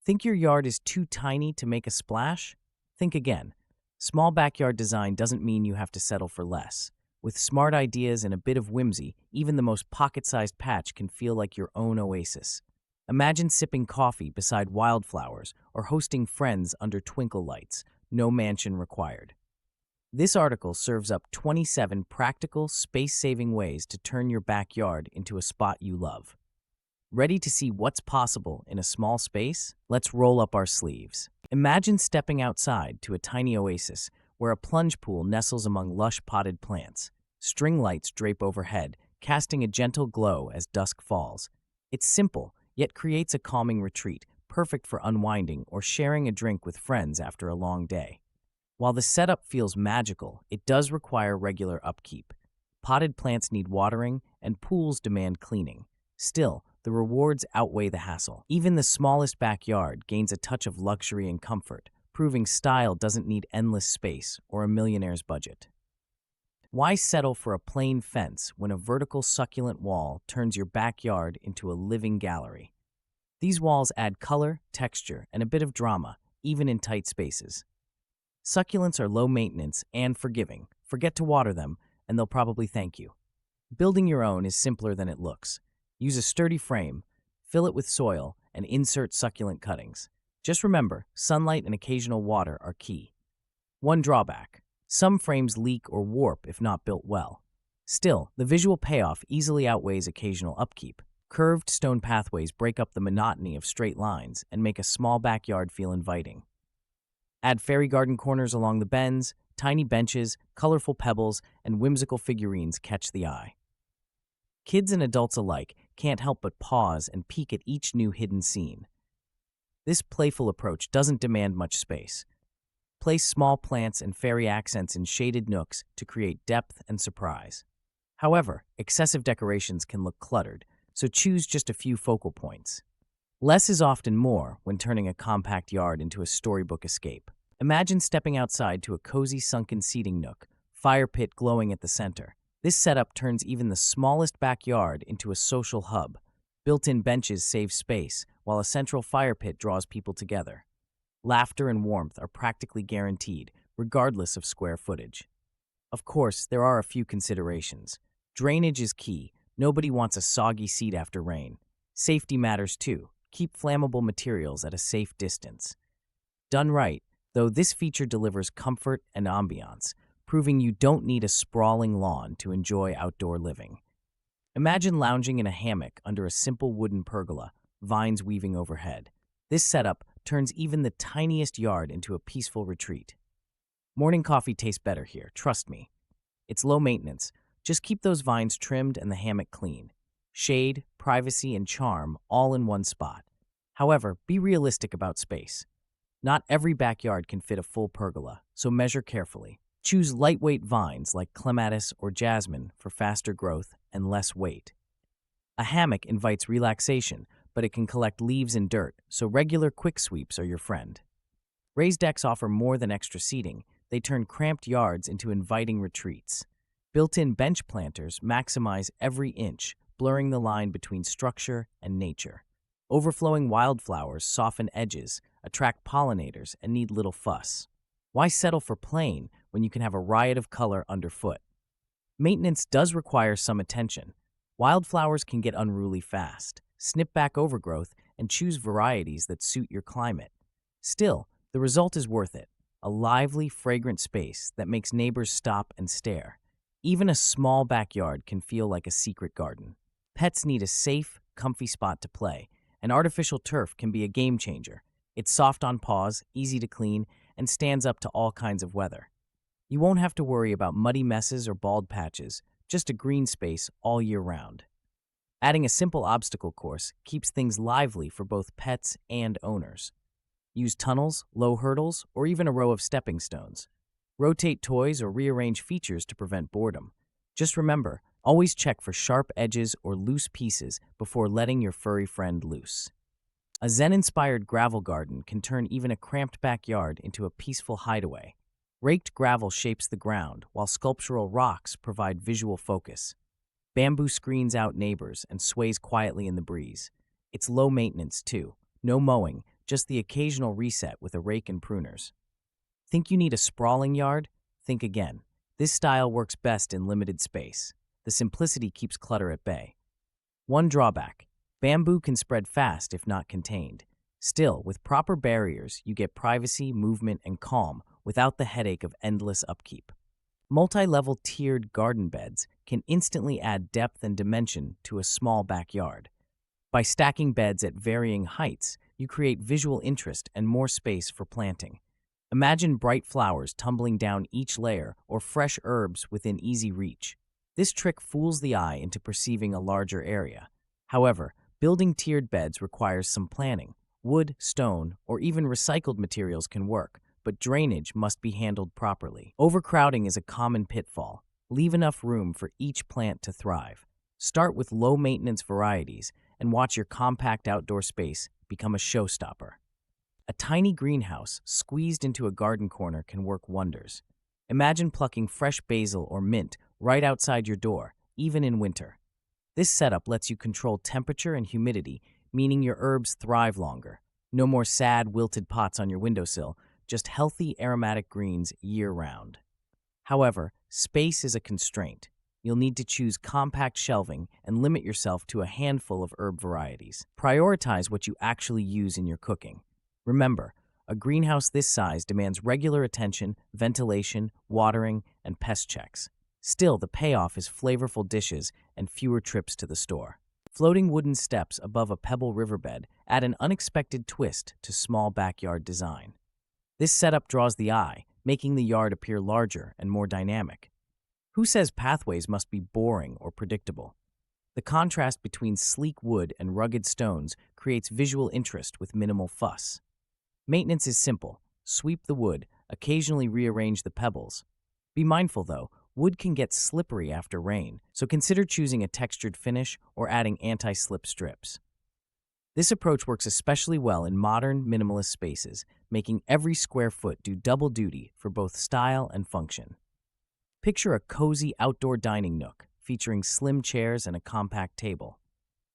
Think your yard is too tiny to make a splash? Think again. Small backyard design doesn't mean you have to settle for less. With smart ideas and a bit of whimsy, even the most pocket-sized patch can feel like your own oasis. Imagine sipping coffee beside wildflowers or hosting friends under twinkle lights, no mansion required. This article serves up 27 practical, space-saving ways to turn your backyard into a spot you love. Ready to see what's possible in a small space? Let's roll up our sleeves. Imagine stepping outside to a tiny oasis where a plunge pool nestles among lush potted plants. String lights drape overhead, casting a gentle glow as dusk falls. It's simple, yet creates a calming retreat, perfect for unwinding or sharing a drink with friends after a long day. While the setup feels magical, it does require regular upkeep. Potted plants need watering, and pools demand cleaning. Still, the rewards outweigh the hassle. Even the smallest backyard gains a touch of luxury and comfort, proving style doesn't need endless space or a millionaire's budget. Why settle for a plain fence when a vertical succulent wall turns your backyard into a living gallery? These walls add color, texture, and a bit of drama, even in tight spaces. Succulents are low maintenance and forgiving. Forget to water them, and they'll probably thank you. Building your own is simpler than it looks. Use a sturdy frame, fill it with soil, and insert succulent cuttings. Just remember, sunlight and occasional water are key. One drawback: some frames leak or warp if not built well. Still, the visual payoff easily outweighs occasional upkeep. Curved stone pathways break up the monotony of straight lines and make a small backyard feel inviting. Add fairy garden corners along the bends, tiny benches, colorful pebbles, and whimsical figurines catch the eye. Kids and adults alike can't help but pause and peek at each new hidden scene. This playful approach doesn't demand much space. Place small plants and fairy accents in shaded nooks to create depth and surprise. However, excessive decorations can look cluttered, so choose just a few focal points. Less is often more when turning a compact yard into a storybook escape. Imagine stepping outside to a cozy sunken seating nook, fire pit glowing at the center. This setup turns even the smallest backyard into a social hub. Built-in benches save space, while a central fire pit draws people together. Laughter and warmth are practically guaranteed, regardless of square footage. Of course, there are a few considerations. Drainage is key. Nobody wants a soggy seat after rain. Safety matters too. Keep flammable materials at a safe distance. Done right, though, this feature delivers comfort and ambiance, proving you don't need a sprawling lawn to enjoy outdoor living. Imagine lounging in a hammock under a simple wooden pergola, vines weaving overhead. This setup turns even the tiniest yard into a peaceful retreat. Morning coffee tastes better here, trust me. It's low maintenance. Just keep those vines trimmed and the hammock clean. Shade, privacy, and charm all in one spot. However, be realistic about space. Not every backyard can fit a full pergola, so measure carefully. Choose lightweight vines like clematis or jasmine for faster growth and less weight. A hammock invites relaxation, but it can collect leaves and dirt, so regular quick sweeps are your friend. Raised decks offer more than extra seating. They turn cramped yards into inviting retreats. Built-in bench planters maximize every inch, blurring the line between structure and nature. Overflowing wildflowers soften edges, attract pollinators, and need little fuss. Why settle for plain when you can have a riot of color underfoot? Maintenance does require some attention. Wildflowers can get unruly fast. Snip back overgrowth and choose varieties that suit your climate. Still, the result is worth it. A lively, fragrant space that makes neighbors stop and stare. Even a small backyard can feel like a secret garden. Pets need a safe, comfy spot to play, and artificial turf can be a game changer. It's soft on paws, easy to clean, and stands up to all kinds of weather. You won't have to worry about muddy messes or bald patches, just a green space all year round. Adding a simple obstacle course keeps things lively for both pets and owners. Use tunnels, low hurdles, or even a row of stepping stones. Rotate toys or rearrange features to prevent boredom. Just remember, always check for sharp edges or loose pieces before letting your furry friend loose. A Zen-inspired gravel garden can turn even a cramped backyard into a peaceful hideaway. Raked gravel shapes the ground, while sculptural rocks provide visual focus. Bamboo screens out neighbors and sways quietly in the breeze. It's low maintenance, too. No mowing, just the occasional reset with a rake and pruners. Think you need a sprawling yard? Think again. This style works best in limited space. The simplicity keeps clutter at bay. One drawback: bamboo can spread fast if not contained. Still, with proper barriers, you get privacy, movement, and calm without the headache of endless upkeep. Multi-level tiered garden beds can instantly add depth and dimension to a small backyard. By stacking beds at varying heights, you create visual interest and more space for planting. Imagine bright flowers tumbling down each layer or fresh herbs within easy reach. This trick fools the eye into perceiving a larger area. However, building tiered beds requires some planning. Wood, stone, or even recycled materials can work, but drainage must be handled properly. Overcrowding is a common pitfall. Leave enough room for each plant to thrive. Start with low-maintenance varieties and watch your compact outdoor space become a showstopper. A tiny greenhouse squeezed into a garden corner can work wonders. Imagine plucking fresh basil or mint right outside your door, even in winter. This setup lets you control temperature and humidity, meaning your herbs thrive longer. No more sad, wilted pots on your windowsill, just healthy, aromatic greens year-round. However, space is a constraint. You'll need to choose compact shelving and limit yourself to a handful of herb varieties. Prioritize what you actually use in your cooking. Remember, a greenhouse this size demands regular attention, ventilation, watering, and pest checks. Still, the payoff is flavorful dishes and fewer trips to the store. Floating wooden steps above a pebble riverbed add an unexpected twist to small backyard design. This setup draws the eye, making the yard appear larger and more dynamic. Who says pathways must be boring or predictable? The contrast between sleek wood and rugged stones creates visual interest with minimal fuss. Maintenance is simple. Sweep the wood, occasionally rearrange the pebbles. Be mindful, though, wood can get slippery after rain, so consider choosing a textured finish or adding anti-slip strips. This approach works especially well in modern, minimalist spaces, making every square foot do double duty for both style and function. Picture a cozy outdoor dining nook featuring slim chairs and a compact table.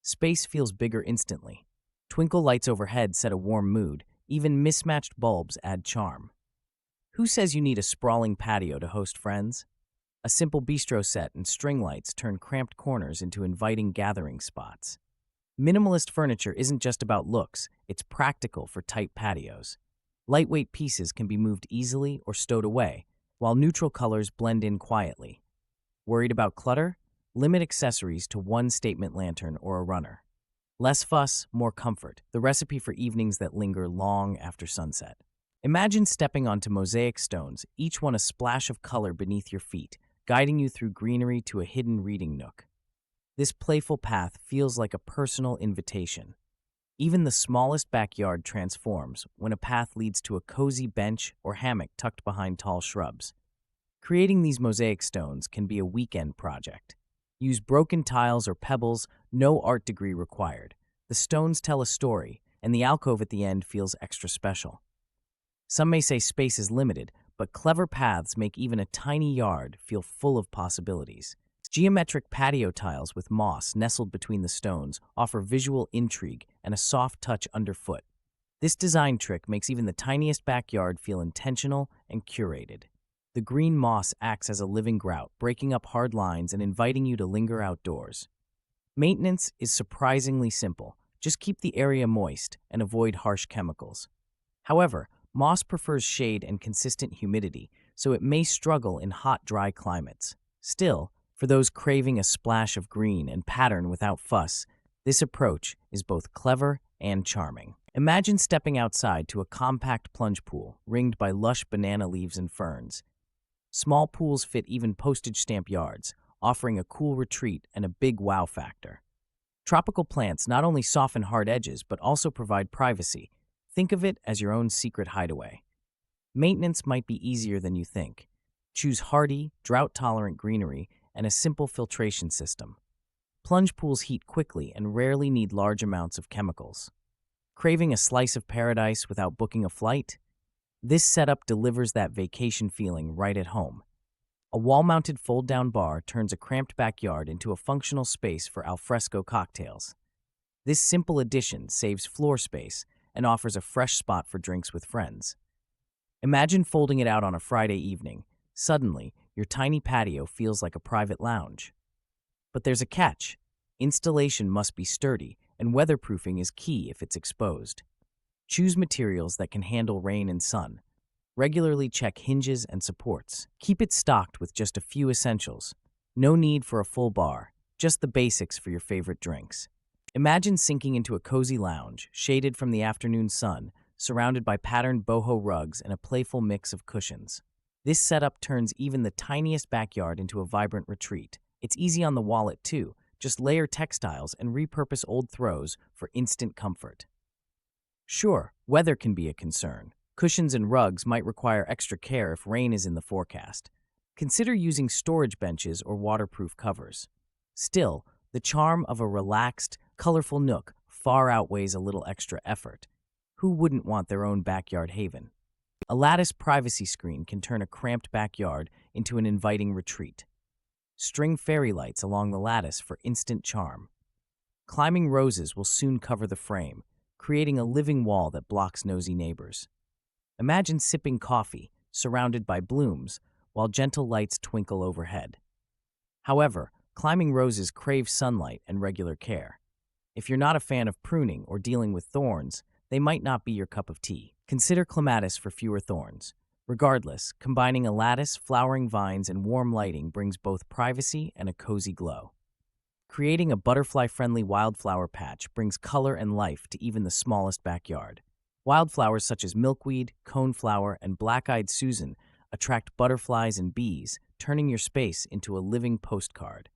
Space feels bigger instantly. Twinkle lights overhead set a warm mood. Even mismatched bulbs add charm. Who says you need a sprawling patio to host friends? A simple bistro set and string lights turn cramped corners into inviting gathering spots. Minimalist furniture isn't just about looks, it's practical for tight patios. Lightweight pieces can be moved easily or stowed away, while neutral colors blend in quietly. Worried about clutter? Limit accessories to one statement lantern or a runner. Less fuss, more comfort, the recipe for evenings that linger long after sunset. Imagine stepping onto mosaic stones, each one a splash of color beneath your feet, guiding you through greenery to a hidden reading nook. This playful path feels like a personal invitation. Even the smallest backyard transforms when a path leads to a cozy bench or hammock tucked behind tall shrubs. Creating these mosaic stones can be a weekend project. Use broken tiles or pebbles, no art degree required. The stones tell a story, and the alcove at the end feels extra special. Some may say space is limited, but clever paths make even a tiny yard feel full of possibilities. Geometric patio tiles with moss nestled between the stones offer visual intrigue and a soft touch underfoot. This design trick makes even the tiniest backyard feel intentional and curated. The green moss acts as a living grout, breaking up hard lines and inviting you to linger outdoors. Maintenance is surprisingly simple. Just keep the area moist and avoid harsh chemicals. However, moss prefers shade and consistent humidity, so it may struggle in hot, dry climates. Still, for those craving a splash of green and pattern without fuss, this approach is both clever and charming. Imagine stepping outside to a compact plunge pool ringed by lush banana leaves and ferns. Small pools fit even postage stamp yards, offering a cool retreat and a big wow factor. Tropical plants not only soften hard edges but also provide privacy. Think of it as your own secret hideaway. Maintenance might be easier than you think. Choose hardy, drought-tolerant greenery and a simple filtration system. Plunge pools heat quickly and rarely need large amounts of chemicals. Craving a slice of paradise without booking a flight? This setup delivers that vacation feeling right at home. A wall-mounted fold-down bar turns a cramped backyard into a functional space for alfresco cocktails. This simple addition saves floor space and offers a fresh spot for drinks with friends. Imagine folding it out on a Friday evening. Suddenly, your tiny patio feels like a private lounge. But there's a catch. Installation must be sturdy, and weatherproofing is key if it's exposed. Choose materials that can handle rain and sun. Regularly check hinges and supports. Keep it stocked with just a few essentials. No need for a full bar, just the basics for your favorite drinks. Imagine sinking into a cozy lounge, shaded from the afternoon sun, surrounded by patterned boho rugs and a playful mix of cushions. This setup turns even the tiniest backyard into a vibrant retreat. It's easy on the wallet, too. Just layer textiles and repurpose old throws for instant comfort. Sure, weather can be a concern. Cushions and rugs might require extra care if rain is in the forecast. Consider using storage benches or waterproof covers. Still, the charm of a relaxed, colorful nook far outweighs a little extra effort. Who wouldn't want their own backyard haven? A lattice privacy screen can turn a cramped backyard into an inviting retreat. String fairy lights along the lattice for instant charm. Climbing roses will soon cover the frame, creating a living wall that blocks nosy neighbors. Imagine sipping coffee, surrounded by blooms, while gentle lights twinkle overhead. However, climbing roses crave sunlight and regular care. If you're not a fan of pruning or dealing with thorns, they might not be your cup of tea. Consider clematis for fewer thorns. Regardless, combining a lattice, flowering vines, and warm lighting brings both privacy and a cozy glow. Creating a butterfly-friendly wildflower patch brings color and life to even the smallest backyard. Wildflowers such as milkweed, coneflower, and black-eyed Susan attract butterflies and bees, turning your space into a living postcard.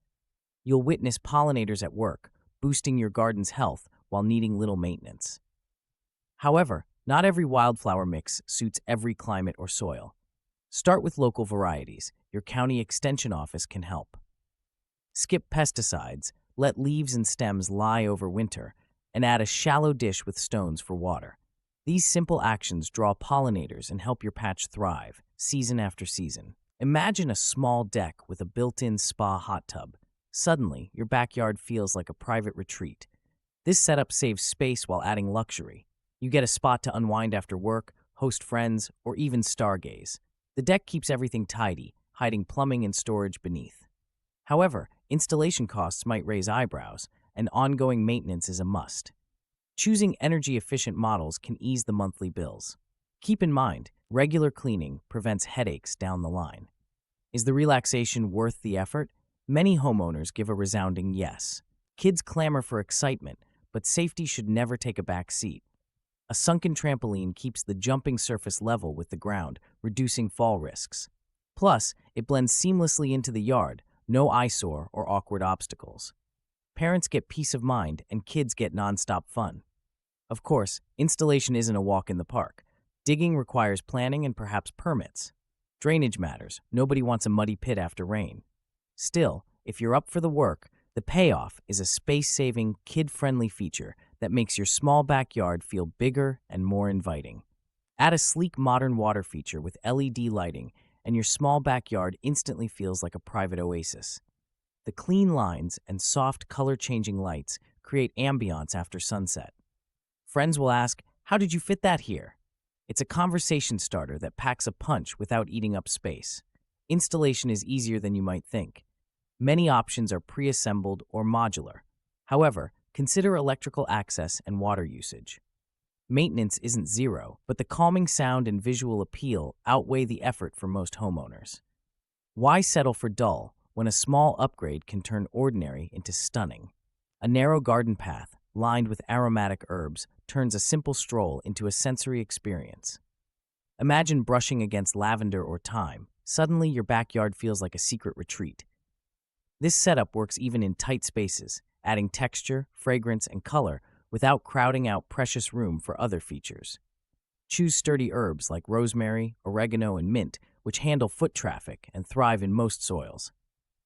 You'll witness pollinators at work, boosting your garden's health while needing little maintenance. However, not every wildflower mix suits every climate or soil. Start with local varieties. Your county extension office can help. Skip pesticides, let leaves and stems lie over winter, and add a shallow dish with stones for water. These simple actions draw pollinators and help your patch thrive, season after season. Imagine a small deck with a built-in spa hot tub. Suddenly, your backyard feels like a private retreat. This setup saves space while adding luxury. You get a spot to unwind after work, host friends, or even stargaze. The deck keeps everything tidy, hiding plumbing and storage beneath. However, installation costs might raise eyebrows, and ongoing maintenance is a must. Choosing energy-efficient models can ease the monthly bills. Keep in mind, regular cleaning prevents headaches down the line. Is the relaxation worth the effort? Many homeowners give a resounding yes. Kids clamor for excitement, but safety should never take a back seat. A sunken trampoline keeps the jumping surface level with the ground, reducing fall risks. Plus, it blends seamlessly into the yard, no eyesore or awkward obstacles. Parents get peace of mind, and kids get nonstop fun. Of course, installation isn't a walk in the park. Digging requires planning and perhaps permits. Drainage matters. Nobody wants a muddy pit after rain. Still, if you're up for the work, the payoff is a space-saving, kid-friendly feature that makes your small backyard feel bigger and more inviting. Add a sleek modern water feature with LED lighting, and your small backyard instantly feels like a private oasis. The clean lines and soft color-changing lights create ambiance after sunset. Friends will ask, "How did you fit that here?" It's a conversation starter that packs a punch without eating up space. Installation is easier than you might think. Many options are pre-assembled or modular. However, consider electrical access and water usage. Maintenance isn't zero, but the calming sound and visual appeal outweigh the effort for most homeowners. Why settle for dull when a small upgrade can turn ordinary into stunning? A narrow garden path, lined with aromatic herbs, turns a simple stroll into a sensory experience. Imagine brushing against lavender or thyme. Suddenly, your backyard feels like a secret retreat. This setup works even in tight spaces, adding texture, fragrance, and color without crowding out precious room for other features. Choose sturdy herbs like rosemary, oregano, and mint, which handle foot traffic and thrive in most soils.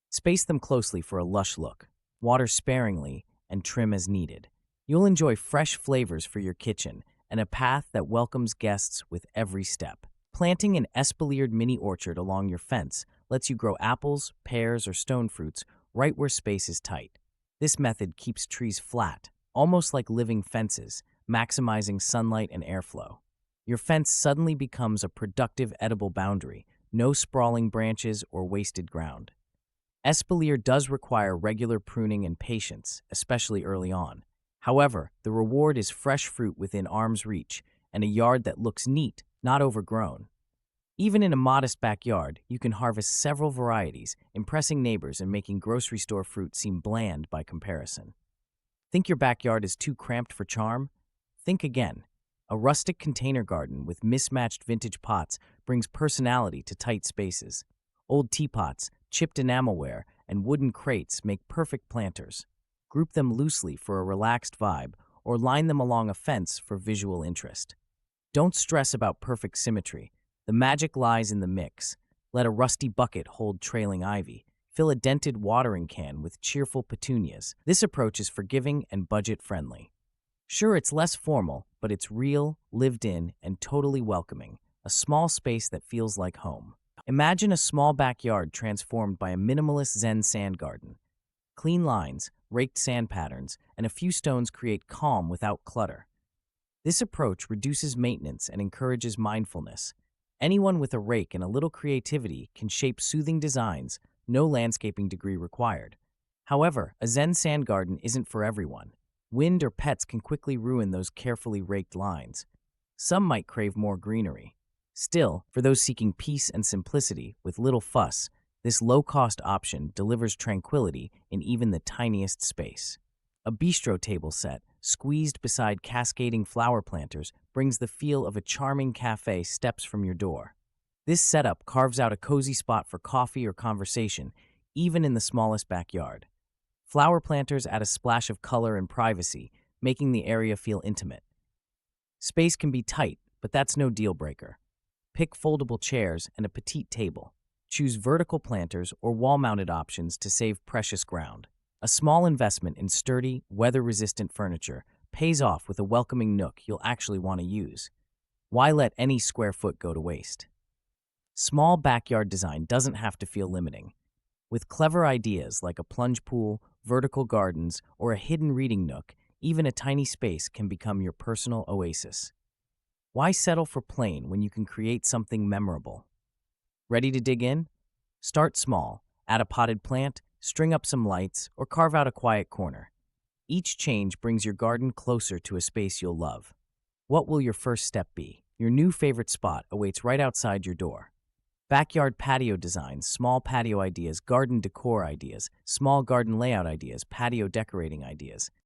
Space them closely for a lush look. Water sparingly and trim as needed. You'll enjoy fresh flavors for your kitchen and a path that welcomes guests with every step. Planting an espaliered mini orchard along your fence lets you grow apples, pears, or stone fruits right where space is tight. This method keeps trees flat, almost like living fences, maximizing sunlight and airflow. Your fence suddenly becomes a productive edible boundary, no sprawling branches or wasted ground. Espalier does require regular pruning and patience, especially early on. However, the reward is fresh fruit within arm's reach and a yard that looks neat, not overgrown. Even in a modest backyard, you can harvest several varieties, impressing neighbors and making grocery store fruit seem bland by comparison. Think your backyard is too cramped for charm? Think again. A rustic container garden with mismatched vintage pots brings personality to tight spaces. Old teapots, chipped enamelware, and wooden crates make perfect planters. Group them loosely for a relaxed vibe, or line them along a fence for visual interest. Don't stress about perfect symmetry. The magic lies in the mix. Let a rusty bucket hold trailing ivy. Fill a dented watering can with cheerful petunias. This approach is forgiving and budget-friendly. Sure, it's less formal, but it's real, lived in, and totally welcoming. A small space that feels like home. Imagine a small backyard transformed by a minimalist Zen sand garden. Clean lines, raked sand patterns, and a few stones create calm without clutter. This approach reduces maintenance and encourages mindfulness. Anyone with a rake and a little creativity can shape soothing designs, no landscaping degree required. However, a Zen sand garden isn't for everyone. Wind or pets can quickly ruin those carefully raked lines. Some might crave more greenery. Still, for those seeking peace and simplicity with little fuss, this low-cost option delivers tranquility in even the tiniest space. A bistro table set, squeezed beside cascading flower planters, brings the feel of a charming cafe steps from your door. This setup carves out a cozy spot for coffee or conversation, even in the smallest backyard. Flower planters add a splash of color and privacy, making the area feel intimate. Space can be tight, but that's no deal breaker. Pick foldable chairs and a petite table. Choose vertical planters or wall-mounted options to save precious ground. A small investment in sturdy, weather-resistant furniture pays off with a welcoming nook you'll actually want to use. Why let any square foot go to waste? Small backyard design doesn't have to feel limiting. With clever ideas like a plunge pool, vertical gardens, or a hidden reading nook, even a tiny space can become your personal oasis. Why settle for plain when you can create something memorable? Ready to dig in? Start small. Add a potted plant, string up some lights, or carve out a quiet corner. Each change brings your garden closer to a space you'll love. What will your first step be? Your new favorite spot awaits right outside your door. Backyard patio designs, small patio ideas, garden decor ideas, small garden layout ideas, patio decorating ideas.